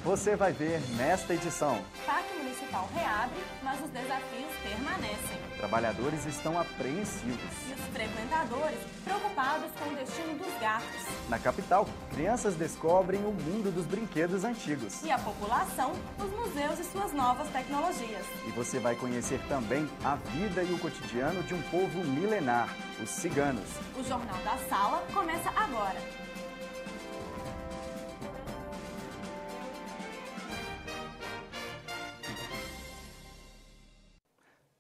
Você vai ver nesta edição. Parque Municipal reabre, mas os desafios permanecem. Trabalhadores estão apreensivos. E os frequentadores preocupados com o destino dos gatos. Na capital, crianças descobrem o mundo dos brinquedos antigos. E a população, os museus e suas novas tecnologias. E você vai conhecer também a vida e o cotidiano de um povo milenar, os ciganos. O Jornal da Sala começa agora.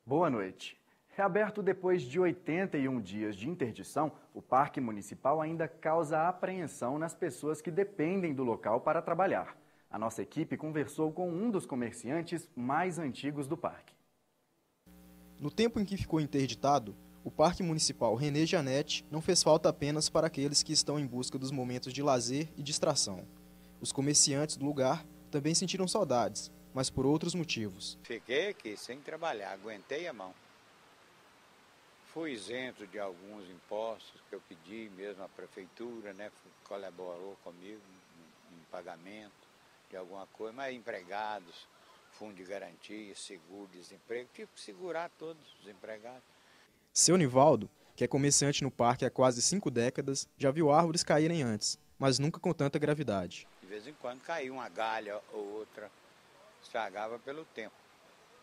Boa noite. Reaberto depois de 81 dias de interdição, o Parque Municipal ainda causa apreensão nas pessoas que dependem do local para trabalhar. A nossa equipe conversou com um dos comerciantes mais antigos do parque. No tempo em que ficou interditado, o Parque Municipal René Janete não fez falta apenas para aqueles que estão em busca dos momentos de lazer e distração. Os comerciantes do lugar também sentiram saudades, mas por outros motivos. Fiquei aqui sem trabalhar, aguentei a mão. Fui isento de alguns impostos que eu pedi, mesmo a prefeitura, né, colaborou comigo em pagamento de alguma coisa, mas empregados, fundo de garantia, seguro-desemprego, tive que segurar todos os empregados. Seu Nivaldo, que é comerciante no parque há quase 5 décadas, já viu árvores caírem antes, mas nunca com tanta gravidade. De vez em quando caía uma galha ou outra, estragava pelo tempo.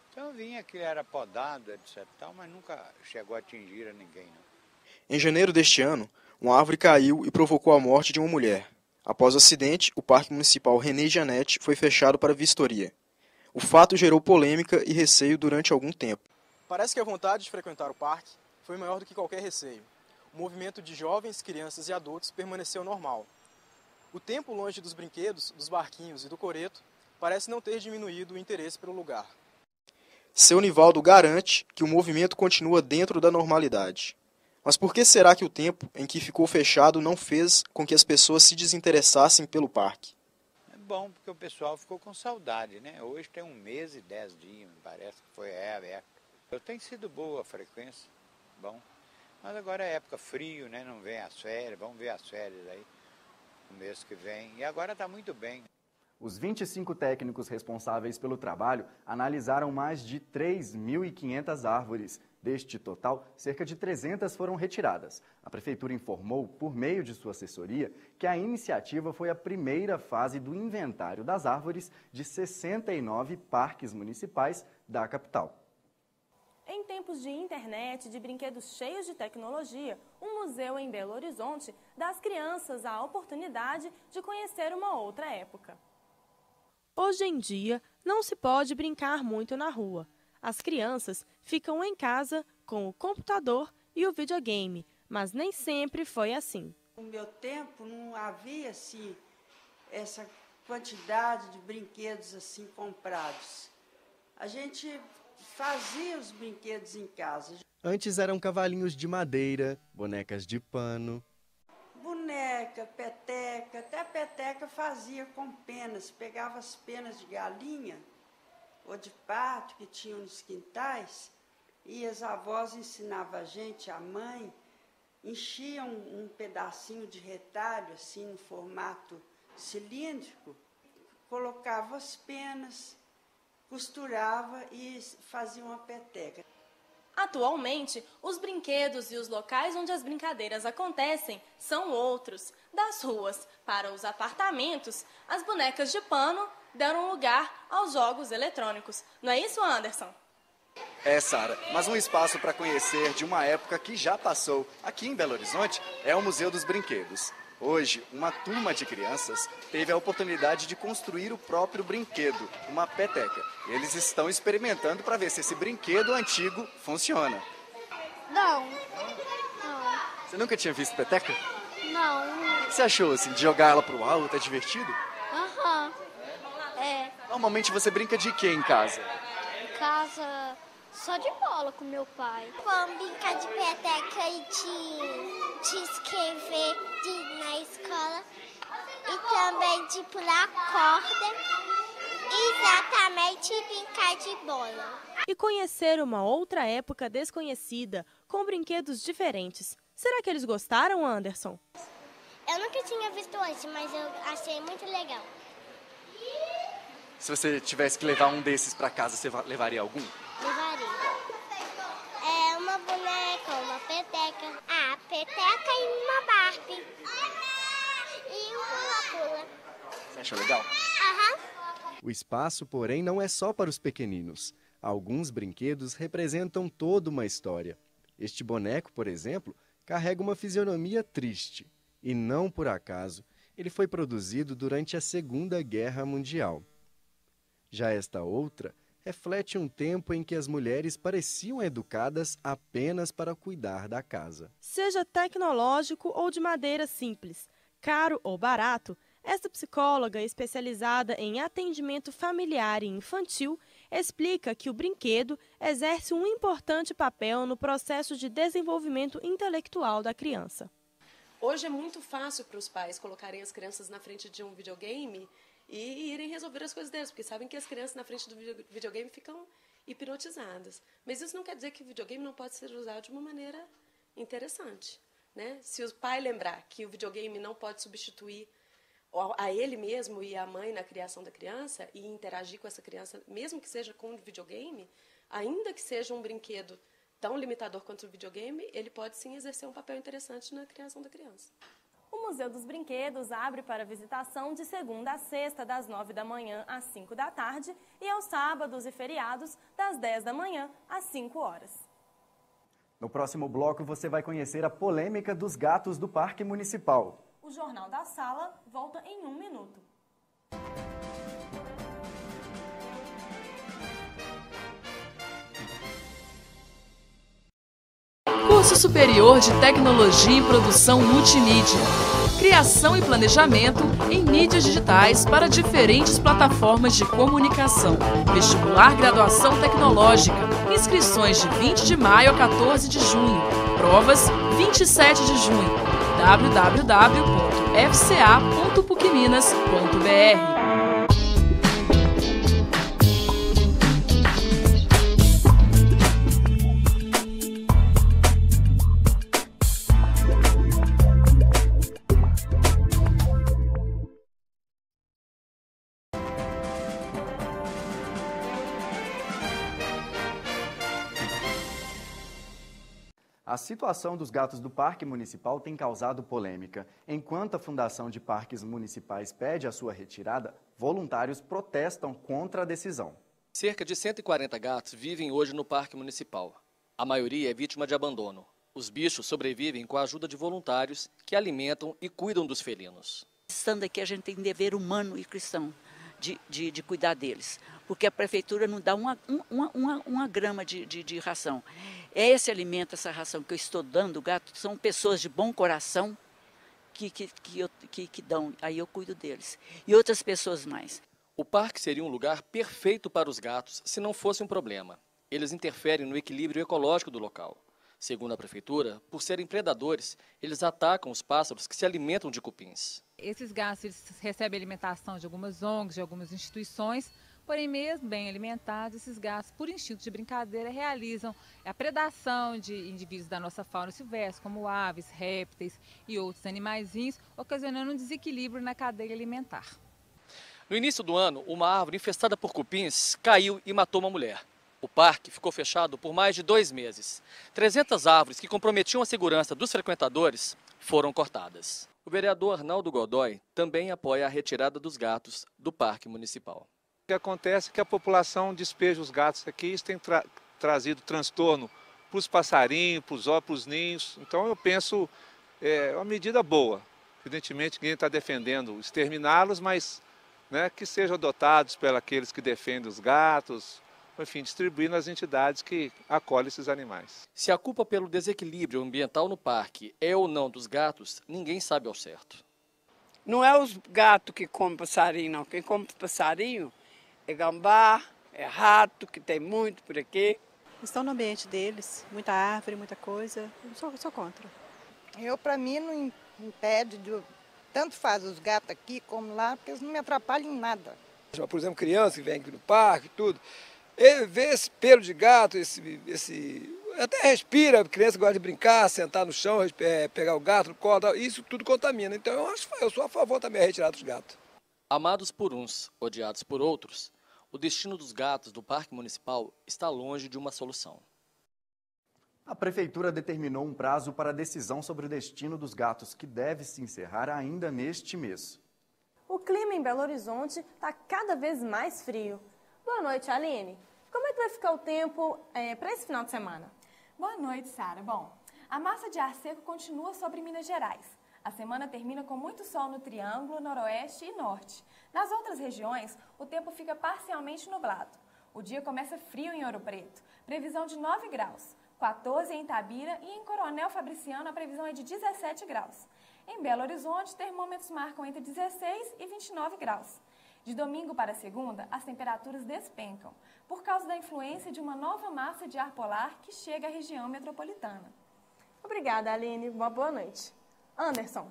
Então eu vinha que era podado, etc. Mas nunca chegou a atingir a ninguém. Não. Em janeiro deste ano, uma árvore caiu e provocou a morte de uma mulher. Após o acidente, o Parque Municipal René Janete foi fechado para vistoria. O fato gerou polêmica e receio durante algum tempo. Parece que a vontade de frequentar o parque foi maior do que qualquer receio. O movimento de jovens, crianças e adultos permaneceu normal. O tempo longe dos brinquedos, dos barquinhos e do coreto parece não ter diminuído o interesse pelo lugar. Seu Nivaldo garante que o movimento continua dentro da normalidade. Mas por que será que o tempo em que ficou fechado não fez com que as pessoas se desinteressassem pelo parque? É bom, porque o pessoal ficou com saudade, né? Hoje tem 1 mês e 10 dias, me parece que foi aberto. Tem sido boa a frequência, bom. Mas agora é época frio, né? Não vem as férias, vamos ver as férias aí no mês que vem. E agora está muito bem. Os 25 técnicos responsáveis pelo trabalho analisaram mais de 3.500 árvores. Deste total, cerca de 300 foram retiradas. A Prefeitura informou, por meio de sua assessoria, que a iniciativa foi a primeira fase do inventário das árvores de 69 parques municipais da capital. Em tempos de internet, de brinquedos cheios de tecnologia, um museu em Belo Horizonte dá às crianças a oportunidade de conhecer uma outra época. Hoje em dia, não se pode brincar muito na rua. As crianças ficam em casa com o computador e o videogame, mas nem sempre foi assim. No meu tempo não havia assim, essa quantidade de brinquedos assim comprados. A gente fazia os brinquedos em casa. Antes eram cavalinhos de madeira, bonecas de pano. Boneca, peteca, até peteca fazia com penas, pegava as penas de galinha ou de pato que tinham nos quintais e as avós ensinavam a gente, a mãe, enchiam um pedacinho de retalho assim no formato cilíndrico, colocava as penas, costurava e fazia uma peteca. Atualmente, os brinquedos e os locais onde as brincadeiras acontecem são outros. Das ruas para os apartamentos, as bonecas de pano deram lugar aos jogos eletrônicos. Não é isso, Anderson? É, Sara, mas um espaço para conhecer de uma época que já passou aqui em Belo Horizonte é o Museu dos Brinquedos. Hoje, uma turma de crianças teve a oportunidade de construir o próprio brinquedo, uma peteca. Eles estão experimentando para ver se esse brinquedo antigo funciona. Não. Você nunca tinha visto peteca? Não. O que você achou, assim, de jogar ela pro alto? É divertido? Aham. É. Normalmente você brinca de quê em casa? Casa só de bola com meu pai. Vamos brincar de peteca e de escrever na escola e também de pular corda, exatamente brincar de bola. E conhecer uma outra época desconhecida com brinquedos diferentes. Será que eles gostaram, Anderson? Eu nunca tinha visto antes, mas eu achei muito legal. Se você tivesse que levar um desses para casa, você levaria algum? Levaria. É uma boneca, uma peteca. Ah, peteca e uma Barbie. E uma pula-pula. Você achou legal? Aham. O espaço, porém, não é só para os pequeninos. Alguns brinquedos representam toda uma história. Este boneco, por exemplo, carrega uma fisionomia triste. E não por acaso, ele foi produzido durante a Segunda Guerra Mundial. Já esta outra reflete um tempo em que as mulheres pareciam educadas apenas para cuidar da casa. Seja tecnológico ou de madeira simples, caro ou barato, esta psicóloga especializada em atendimento familiar e infantil explica que o brinquedo exerce um importante papel no processo de desenvolvimento intelectual da criança. Hoje é muito fácil para os pais colocarem as crianças na frente de um videogame e irem resolver as coisas deles, porque sabem que as crianças na frente do videogame ficam hipnotizadas. Mas isso não quer dizer que o videogame não pode ser usado de uma maneira interessante, né? Se o pai lembrar que o videogame não pode substituir a ele mesmo e a mãe na criação da criança e interagir com essa criança, mesmo que seja com o videogame, ainda que seja um brinquedo tão limitador quanto o videogame, ele pode sim exercer um papel interessante na criação da criança. O Museu dos Brinquedos abre para visitação de segunda a sexta, das 9 da manhã às 5 da tarde, e aos sábados e feriados, das 10 da manhã às 5 horas. No próximo bloco, você vai conhecer a polêmica dos gatos do Parque Municipal. O Jornal da Sala volta em 1 minuto. Curso Superior de Tecnologia e Produção Multimídia. Criação e planejamento em mídias digitais para diferentes plataformas de comunicação. Vestibular Graduação Tecnológica. Inscrições de 20 de maio a 14 de junho. Provas 27 de junho. www.fca.pucminas.br. A situação dos gatos do Parque Municipal tem causado polêmica. Enquanto a Fundação de Parques Municipais pede a sua retirada, voluntários protestam contra a decisão. Cerca de 140 gatos vivem hoje no Parque Municipal. A maioria é vítima de abandono. Os bichos sobrevivem com a ajuda de voluntários que alimentam e cuidam dos felinos. Estando aqui, a gente tem dever humano e cristão de cuidar deles, porque a prefeitura não dá uma grama de ração. É esse alimento, essa ração que eu estou dando, o gato, são pessoas de bom coração que dão, aí eu cuido deles. E outras pessoas mais. O parque seria um lugar perfeito para os gatos se não fosse um problema. Eles interferem no equilíbrio ecológico do local. Segundo a prefeitura, por serem predadores, eles atacam os pássaros que se alimentam de cupins. Esses gatos eles recebem alimentação de algumas ONGs, de algumas instituições, porém, mesmo bem alimentados, esses gatos, por instinto de brincadeira, realizam a predação de indivíduos da nossa fauna silvestre, como aves, répteis e outros animaizinhos, ocasionando um desequilíbrio na cadeia alimentar. No início do ano, uma árvore infestada por cupins caiu e matou uma mulher. O parque ficou fechado por mais de 2 meses. 300 árvores que comprometiam a segurança dos frequentadores foram cortadas. O vereador Arnaldo Godoy também apoia a retirada dos gatos do Parque Municipal. O que acontece é que a população despeja os gatos aqui, isso tem trazido transtorno para os passarinhos, para os ninhos. Então eu penso, é uma medida boa. Evidentemente ninguém está defendendo exterminá-los, mas que sejam adotados pelos aqueles que defendem os gatos, enfim, distribuir nas entidades que acolhem esses animais. Se a culpa pelo desequilíbrio ambiental no parque é ou não dos gatos, ninguém sabe ao certo. Não é os gatos que comem passarinho, não. Quem come passarinho é gambá, é rato, que tem muito por aqui. Estão no ambiente deles, muita árvore, muita coisa. Eu sou contra. Para mim, não impede, tanto faz os gatos aqui como lá, porque eles não me atrapalham em nada. Por exemplo, criança que vem aqui no parque e tudo, ele vê esse pelo de gato, até respira, a criança gosta de brincar, sentar no chão, pegar o gato no colo, isso tudo contamina. Então eu sou a favor também da retirada dos gatos. Amados por uns, odiados por outros, o destino dos gatos do Parque Municipal está longe de uma solução. A Prefeitura determinou um prazo para a decisão sobre o destino dos gatos, que deve se encerrar ainda neste mês. O clima em Belo Horizonte está cada vez mais frio. Boa noite, Aline. Como é que vai ficar o tempo para esse final de semana? Boa noite, Sara. Bom, a massa de ar seco continua sobre Minas Gerais. A semana termina com muito sol no Triângulo, Noroeste e Norte. Nas outras regiões, o tempo fica parcialmente nublado. O dia começa frio em Ouro Preto, previsão de 9 graus, 14 em Itabira e em Coronel Fabriciano a previsão é de 17 graus. Em Belo Horizonte, termômetros marcam entre 16 e 29 graus. De domingo para segunda, as temperaturas despencam, por causa da influência de uma nova massa de ar polar que chega à região metropolitana. Obrigada, Aline. Boa noite. Anderson.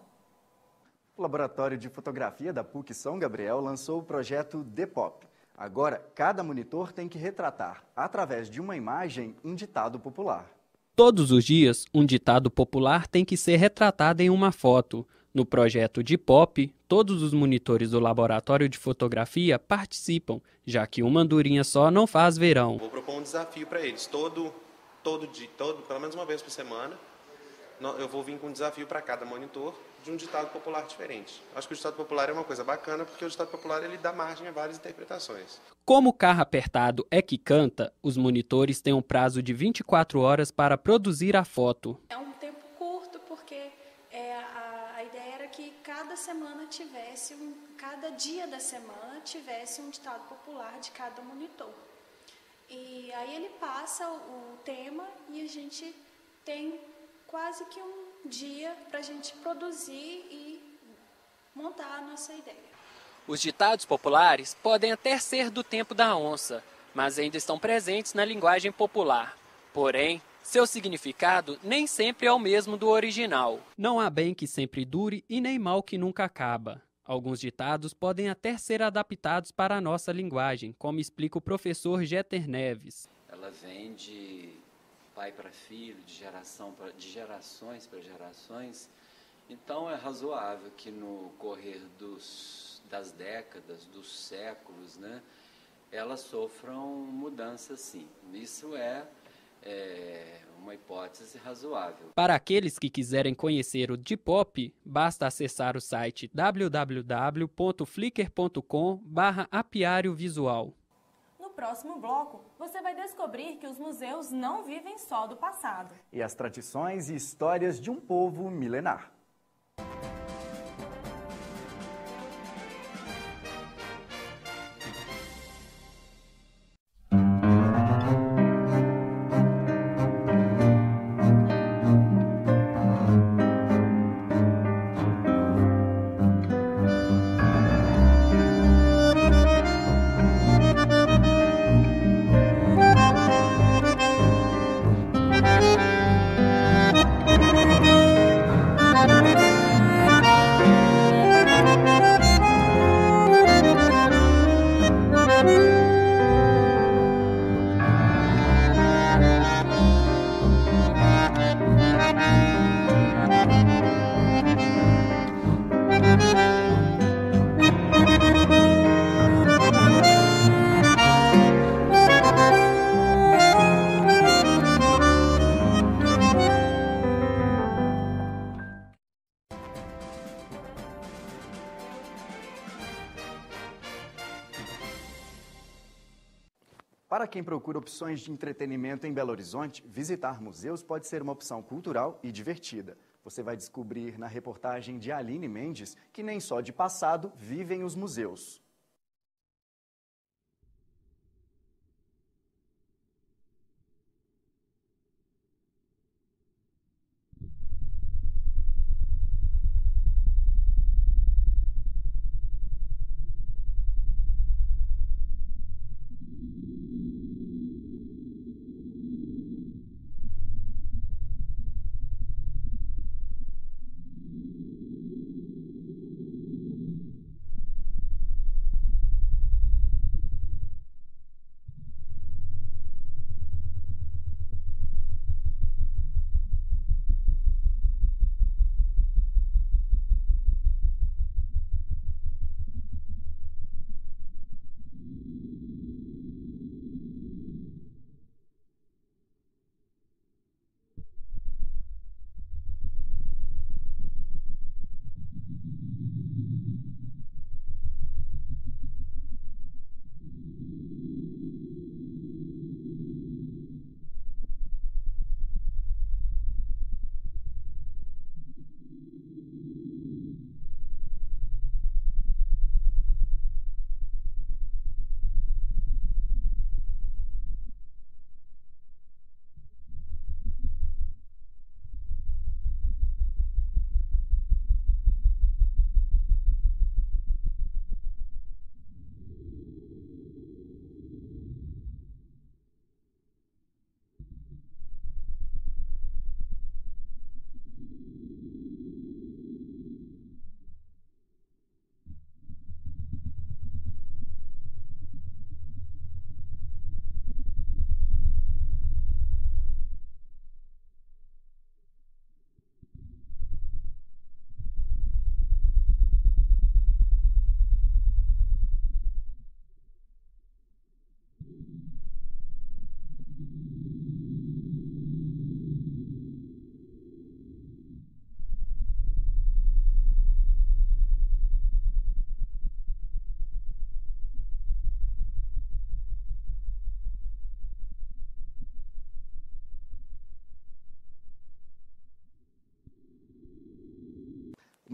O Laboratório de Fotografia da PUC São Gabriel lançou o projeto Depop. Agora, cada monitor tem que retratar, através de uma imagem, um ditado popular. Todos os dias, um ditado popular tem que ser retratado em uma foto. No projeto Depop, todos os monitores do Laboratório de Fotografia participam, já que uma andorinha só não faz verão. Vou propor um desafio para eles. Todo dia, pelo menos uma vez por semana, eu vou vir com um desafio para cada monitor de um ditado popular diferente. Acho que o ditado popular é uma coisa bacana, porque o ditado popular ele dá margem a várias interpretações. Como o carro apertado é que canta, os monitores têm um prazo de 24 horas para produzir a foto. É um tempo curto, porque a ideia era que cada semana tivesse, cada dia da semana tivesse um ditado popular de cada monitor. E aí ele passa o tema e a gente tem quase que um dia para a gente produzir e montar a nossa ideia. Os ditados populares podem até ser do tempo da onça, mas ainda estão presentes na linguagem popular. Porém, seu significado nem sempre é o mesmo do original. Não há bem que sempre dure e nem mal que nunca acaba. Alguns ditados podem até ser adaptados para a nossa linguagem, como explica o professor Jeter Neves. Ela vem de pai para filho, de gerações para gerações. Então é razoável que no correr das décadas, dos séculos, né, elas sofram mudanças, sim. Isso é uma hipótese razoável. Para aqueles que quiserem conhecer o Depop, basta acessar o site www.flickr.com/apiário visual. No próximo bloco, você vai descobrir que os museus não vivem só do passado. E as tradições e histórias de um povo milenar. Para quem procura opções de entretenimento em Belo Horizonte, visitar museus pode ser uma opção cultural e divertida. Você vai descobrir na reportagem de Aline Mendes que nem só de passado vivem os museus.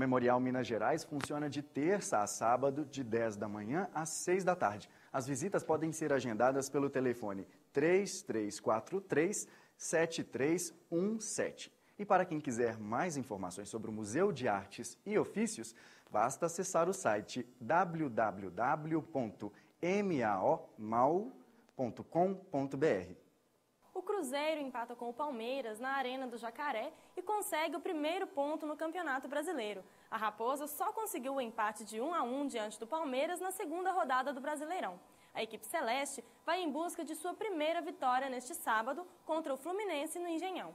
Memorial Minas Gerais funciona de terça a sábado, de 10 da manhã às 6 da tarde. As visitas podem ser agendadas pelo telefone 3343-7317. E para quem quiser mais informações sobre o Museu de Artes e Ofícios, basta acessar o site www.maomau.com.br. O Cruzeiro empata com o Palmeiras na Arena do Jacaré e consegue o primeiro ponto no Campeonato Brasileiro. A Raposa só conseguiu o empate de 1-1 diante do Palmeiras na segunda rodada do Brasileirão. A equipe celeste vai em busca de sua primeira vitória neste sábado contra o Fluminense no Engenhão.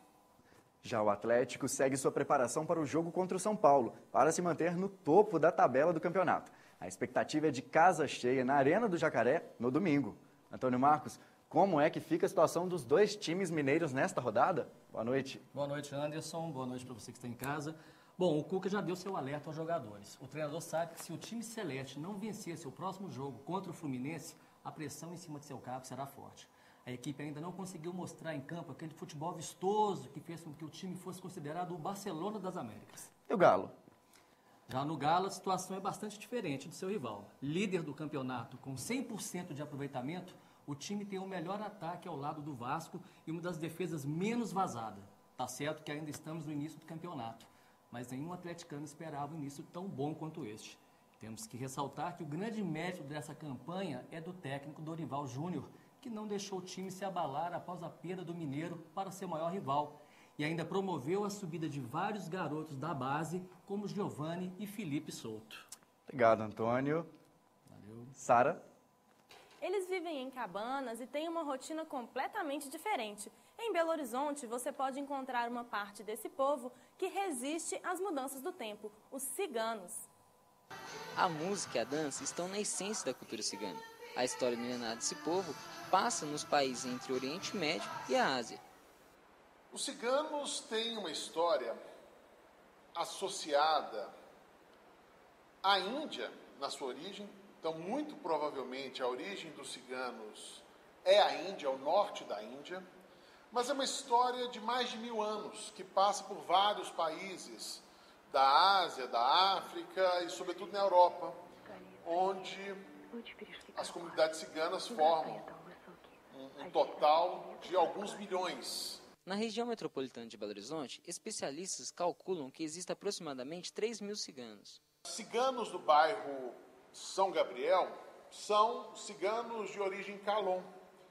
Já o Atlético segue sua preparação para o jogo contra o São Paulo, para se manter no topo da tabela do campeonato. A expectativa é de casa cheia na Arena do Jacaré no domingo. Antônio Marcos, como é que fica a situação dos dois times mineiros nesta rodada? Boa noite. Boa noite, Anderson. Boa noite para você que está em casa. Bom, o Cuca já deu seu alerta aos jogadores. O treinador sabe que se o time celeste não vencer seu próximo jogo contra o Fluminense, a pressão em cima de seu cargo será forte. A equipe ainda não conseguiu mostrar em campo aquele futebol vistoso que fez com que o time fosse considerado o Barcelona das Américas. E o Galo? Já no Galo, a situação é bastante diferente do seu rival. Líder do campeonato, com 100% de aproveitamento, o time tem o melhor ataque ao lado do Vasco e uma das defesas menos vazada. Tá certo que ainda estamos no início do campeonato, mas nenhum atleticano esperava um início tão bom quanto este. Temos que ressaltar que o grande mérito dessa campanha é do técnico Dorival Júnior, que não deixou o time se abalar após a perda do Mineiro para seu maior rival e ainda promoveu a subida de vários garotos da base, como Giovani e Felipe Souto. Obrigado, Antônio. Valeu. Sara? Eles vivem em cabanas e têm uma rotina completamente diferente. Em Belo Horizonte, você pode encontrar uma parte desse povo que resiste às mudanças do tempo, os ciganos. A música e a dança estão na essência da cultura cigana. A história milenar desse povo passa nos países entre o Oriente Médio e a Ásia. Os ciganos têm uma história associada à Índia na sua origem. Então, muito provavelmente, a origem dos ciganos é a Índia, o norte da Índia. Mas é uma história de mais de 1000 anos, que passa por vários países da Ásia, da África e, sobretudo, na Europa, onde as comunidades ciganas formam um total de alguns milhões. Na região metropolitana de Belo Horizonte, especialistas calculam que existem aproximadamente 3.000 ciganos. Ciganos do bairro São Gabriel são ciganos de origem Calon.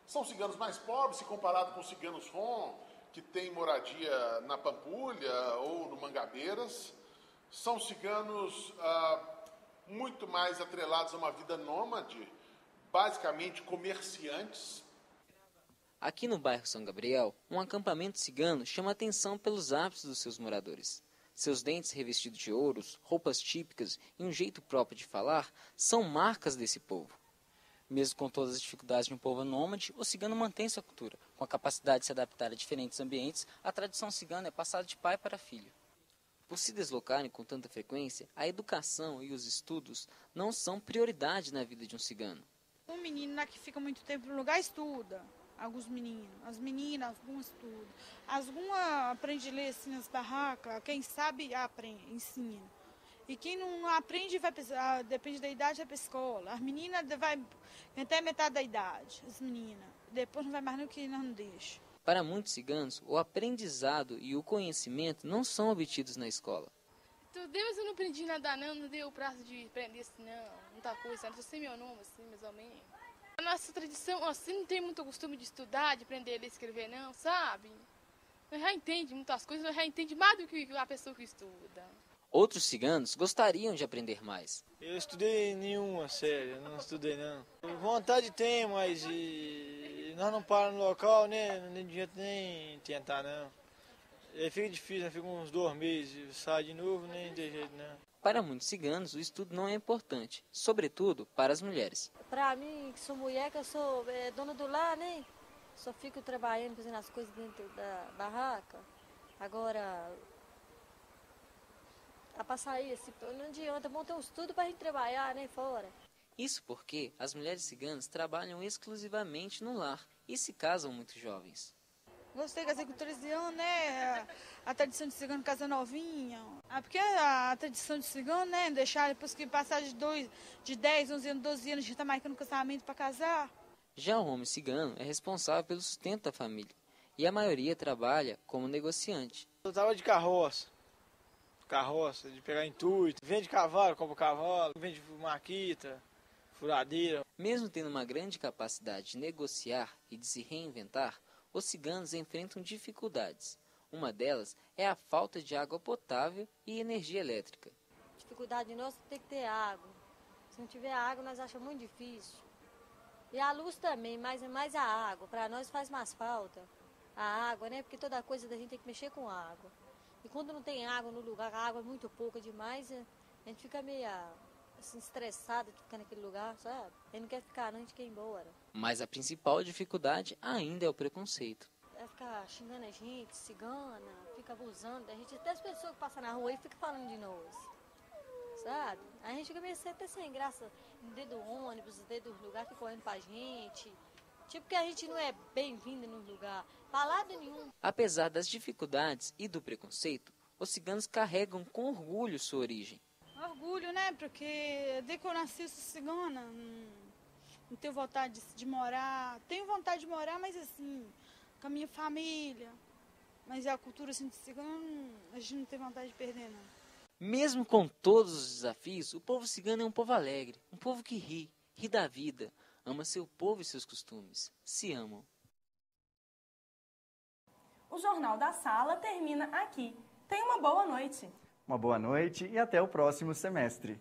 São ciganos mais pobres, se comparado com os ciganos Fon, que têm moradia na Pampulha ou no Mangabeiras. São ciganos muito mais atrelados a uma vida nômade, basicamente comerciantes. Aqui no bairro São Gabriel, um acampamento cigano chama a atenção pelos hábitos dos seus moradores. Seus dentes revestidos de ouros, roupas típicas e um jeito próprio de falar são marcas desse povo. Mesmo com todas as dificuldades de um povo nômade, o cigano mantém sua cultura. Com a capacidade de se adaptar a diferentes ambientes, a tradição cigana é passada de pai para filho. Por se deslocarem com tanta frequência, a educação e os estudos não são prioridade na vida de um cigano. Um menino que fica muito tempo no lugar estuda. Alguns meninos, as meninas, algumas estudam. Algumas aprendem a ler assim nas barracas, quem sabe aprende, ensina. E quem não aprende, vai depende da idade, vai para a escola. As meninas vai até metade da idade, as meninas. Depois não vai mais no que nós não deixa. Para muitos ciganos, o aprendizado e o conhecimento não são obtidos na escola. Mas eu não aprendi nada não deu o prazo de aprender assim não, muita coisa, não sei meu nome assim, mais ou menos. A nossa tradição, assim, não tem muito costume de estudar, de aprender a ler e escrever não, sabe? Eu já entendo muitas coisas, eu já entendo mais do que a pessoa que estuda. Outros ciganos gostariam de aprender mais. Eu estudei nenhuma série, não estudei não. Vontade tem, mas nós não paramos no local, né? Não tem dinheiro nem tentar não. Fica difícil, fica uns 2 meses, sai de novo, nem tem jeito não. Para muitos ciganos, o estudo não é importante, sobretudo para as mulheres. Para mim, que sou mulher, que eu sou dona do lar, né? Só fico trabalhando, fazendo as coisas dentro da barraca. Agora, para sair, assim, não adianta, bom ter um estudo para a gente trabalhar, né, fora. Isso porque as mulheres ciganas trabalham exclusivamente no lar e se casam muito jovens. Gostei, casei com 13 anos, né? A tradição de cigano casa novinha. Porque a tradição de cigano, né? Deixar depois que passar de 10, 11 anos, 12 anos, a gente tá marcando casamento para casar. Já o homem cigano é responsável pelo sustento da família e a maioria trabalha como negociante. Eu tava de carroça, de pegar intuito, vende cavalo, compra cavalo, vende maquita, furadeira. Mesmo tendo uma grande capacidade de negociar e de se reinventar, os ciganos enfrentam dificuldades. Uma delas é a falta de água potável e energia elétrica. A dificuldade nossa tem que ter água. Se não tiver água, nós achamos muito difícil. E a luz também, mas é mais a água. Para nós faz mais falta a água, né? Porque toda coisa da gente tem que mexer com água. E quando não tem água no lugar, a água é muito pouca demais, a gente fica meio assim, estressado de ficar naquele lugar, sabe? A gente não quer ficar, não, a gente quer ir embora. Mas a principal dificuldade ainda é o preconceito. É ficar xingando a gente, cigana, fica abusando da gente. Até as pessoas que passam na rua e ficam falando de nós, sabe? A gente fica meio até sem graça, dentro do ônibus, dentro do lugar, fica olhando pra gente. Tipo que a gente não é bem-vindo no lugar, pra lado nenhum. Apesar das dificuldades e do preconceito, os ciganos carregam com orgulho sua origem. Orgulho, né? Porque desde que eu nasci, eu sou cigana, não tenho vontade de morar. Tenho vontade de morar, mas assim, com a minha família. Mas a cultura assim, de cigano, a gente não tem vontade de perder, não. Mesmo com todos os desafios, o povo cigano é um povo alegre, um povo que ri da vida, ama seu povo e seus costumes, se amam. O Jornal da Sala termina aqui. Tenha uma boa noite. Uma boa noite e até o próximo semestre.